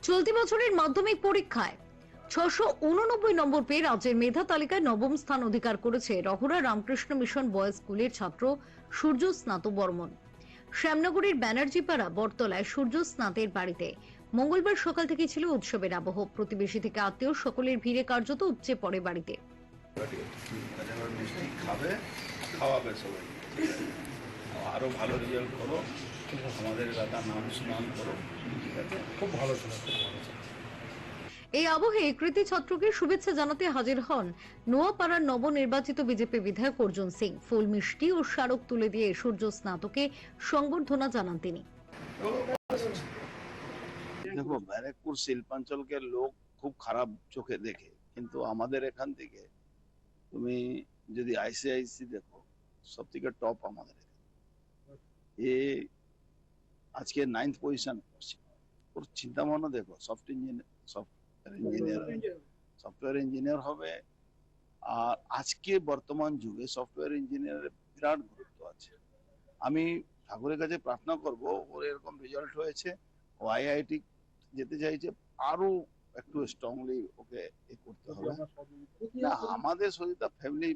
চলতি বছরের মাধ্যমিক পরীক্ষায় 689 নম্বর পেয়ে রাজ্যের মেধা তালিকায় নবম স্থান অধিকার করেছে রহুরা রামকৃষ্ণ মিশন বয়েজ স্কুলের ছাত্র সূর্য স্নাত বর্মন। শ্যামনগরের ব্যানার্জিপাড়া বটতলায় সূর্য স্নাতের বাড়িতে মঙ্গলবার সকাল থেকে ছিল উৎসবের আবহ। প্রতিবেশী থেকে আত্মীয় সকলের ভিড়ে কার্যত উপচে পড়ে বাড়িতে। আরো ভালো রেজাল্ট করো, আমাদের এলাকার নাম স্নান করো, ঠিক আছে? খুব ভালো ছিল, খুব ভালো ছিল। এই আবহে কৃতি ছাত্রকে শুভেচ্ছা জানাতে হাজির হন নোয়াপাড়ার নবনির্বাচিত বিজেপি বিধায়ক অর্জুন সিং। ফুল মিষ্টি ও স্মারক তুলে দিয়ে সূর্য স্নাতকে সংবর্ধনা জানান তিনি। দেখো, ব্যারাকপুর শিল্পাঞ্চলকে লোক খুব খারাপ চোখে দেখে, কিন্তু আমাদের এখান থেকে তুমি যদি আইসিআইসি দেখো, সব থেকে টপ আমাদের এ আজকে 9th পজিশন করছে। ওর চিন্তা ভাবনা দেখো, সফটওয়্যার ইঞ্জিনিয়ার হবে। আর আজকে বর্তমান যুগে সফটওয়্যার ইঞ্জিনিয়ারের বিরাট গুরুত্ব আছে। আমি ঠাকুরের কাছে প্রার্থনা করব, ওর এরকম রেজাল্ট হয়েছে, ও আইআইটি যেতে চাইছে, আরো একটু স্ট্রংলি ওকে করতে হবে। না, আমাদের সহিত ফ্যামিলি,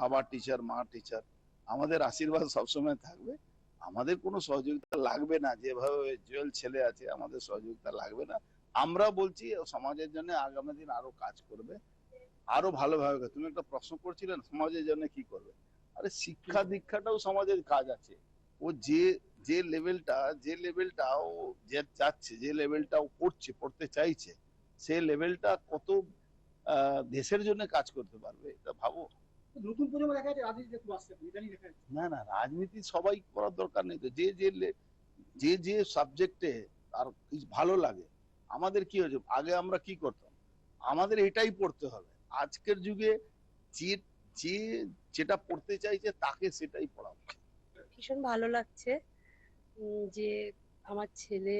বাবা টিচার, মা টিচার, আমাদের আশীর্বাদ সবসময় থাকবে। আমাদের কোনো সহযোগিতা লাগবে না, যেভাবে জুয়েল ছেলে আছে আমাদের সহযোগিতা লাগবে না। আমরা বলছি সমাজের জন্য আগামী দিন আরো কাজ করবে, আরো ভালোভাবে। তুমি একটা প্রশ্ন করছিলেন সমাজের জন্য কি করবে। আরে শিক্ষা দীক্ষাটাও সমাজের কাজ আছে। ও যে লেভেলটা ও যে চাচ্ছে, যে লেভেলটা ও পড়তে চাইছে, সেই লেভেলটা কত দেশের জন্য কাজ করতে পারবে, এটা ভাবো। নতুন প্রজন্ম দেখা যাচ্ছে রাজনীতি একটু আসছে, ইদানিং দেখা যাচ্ছে। না, রাজনীতি সবাই করার দরকার নেই তো। যে সাবজেক্টে তার ভালো লাগে। আমাদের কি হয়েছে, আগে আমরা কি করতাম, আমাদের এটাই পড়তে হবে। আজকের যুগে যেটা পড়তে চাইছে তাকে সেটাই পড়া উচিত। ভীষণ ভালো লাগছে যে আমার ছেলে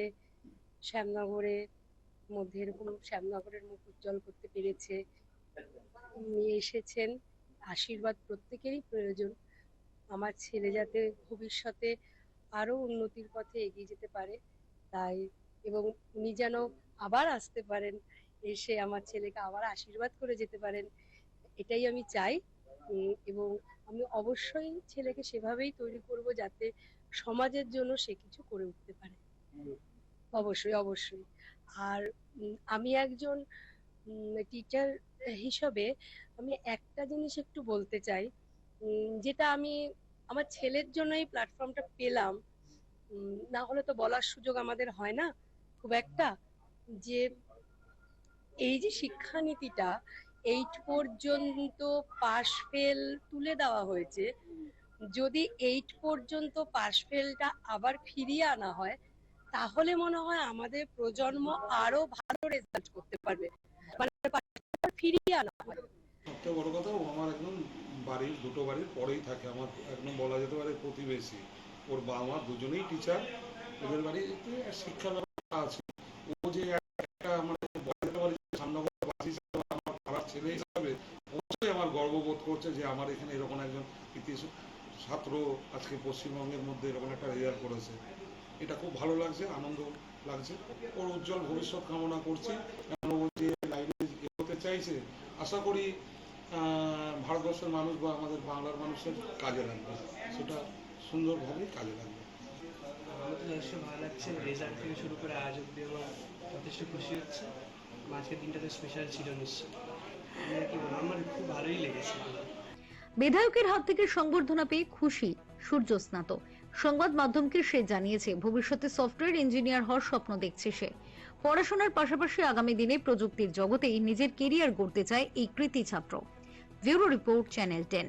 শ্যামনগরের মধ্যে এরকম শ্যামনগরের মুখ উজ্জ্বল করতে পেরেছে। নিয়ে এসেছেন আশীর্বাদ, প্রত্যেকেরই প্রয়োজন। আমার ছেলে যাতে ভবিষ্যতে আরো উন্নতির পথে এগিয়ে যেতে পারে, তাই এবং উনি যেন আবার আসতে পারেন, এসে আমার ছেলেকে আবার আশীর্বাদ করে যেতে পারেন, এটাই আমি চাই। এবং আমি অবশ্যই ছেলেকে সেভাবেই তৈরি করব যাতে সমাজের জন্য সে কিছু করে উঠতে পারে। অবশ্যই। আর আমি একজন টিচার হিসেবে আমি একটা জিনিস একটু বলতে চাই, যেটা আমি আমার ছেলের জন্য এই প্ল্যাটফর্মটা পেলাম, না হলে তো বলার সুযোগ আমাদের হয় না খুব একটা, যে এই যে শিক্ষানীতিটা 8 পর্যন্ত পাশ ফেল তুলে দেওয়া হয়েছে, যদি 8 পর্যন্ত পাশ ফেলটা আবার ফিরিয়ে আনা হয়, তাহলে মনে হয় আমাদের প্রজন্ম আরো ভালো রেজাল্ট করতে পারবে। মানে ফিরিয়ে আনা হয়। সবচেয়ে বড় কথা, ও আমার একদম বাড়ির দুটো বাড়ির পরেই থাকে, আমার একদম বলা যেতে পারে প্রতিবেশী। ওর বাবা মা দুজনেই টিচার, ওদের বাড়িতে শিক্ষা ব্যবস্থা আছে। ও যে একটা মানে বলা যেতে পারে সামনাবাসী হিসাবে, আমার পাড়ার ছেলে হিসাবে অবশ্যই আমার গর্ববোধ করছে যে আমার এখানে এরকম একজন ছাত্র আজকে পশ্চিমবঙ্গের মধ্যে এরকম একটা রেজাল্ট করেছে। এটা খুব ভালো লাগছে, আনন্দ লাগছে। ওর উজ্জ্বল ভবিষ্যৎ কামনা করছি। ও যে লাইনে এগোতে চাইছে, আশা করি ভারতবর্ষের মানুষ বা আমাদের বাংলার মানুষের কাজে লাগবে, সেটা সুন্দরভাবেই কাজে লাগবে। আমার তো যথেষ্ট ভালো লাগছে, রেজাল্ট থেকে শুরু করে আজ অব্দি আমার যথেষ্ট খুশি হচ্ছে। আজকের দিনটা তো স্পেশাল ছিল নিশ্চয়ই, আমি কি বলবো, আমার খুব ভালোই লেগেছে। বিধায়কের হাত থেকে সংবর্ধনা পেয়ে খুশি সূর্য স্নাত। সংবাদ মাধ্যমকে সে জানিয়েছে ভবিষ্যতে সফটওয়্যার ইঞ্জিনিয়ার হওয়ার স্বপ্ন দেখছে সে। পড়াশোনার পাশাপাশি আগামী দিনে প্রযুক্তির জগতেই নিজের কেরিয়ার গড়তে চায় এই কৃতি ছাত্র। Bureau report, channel 10।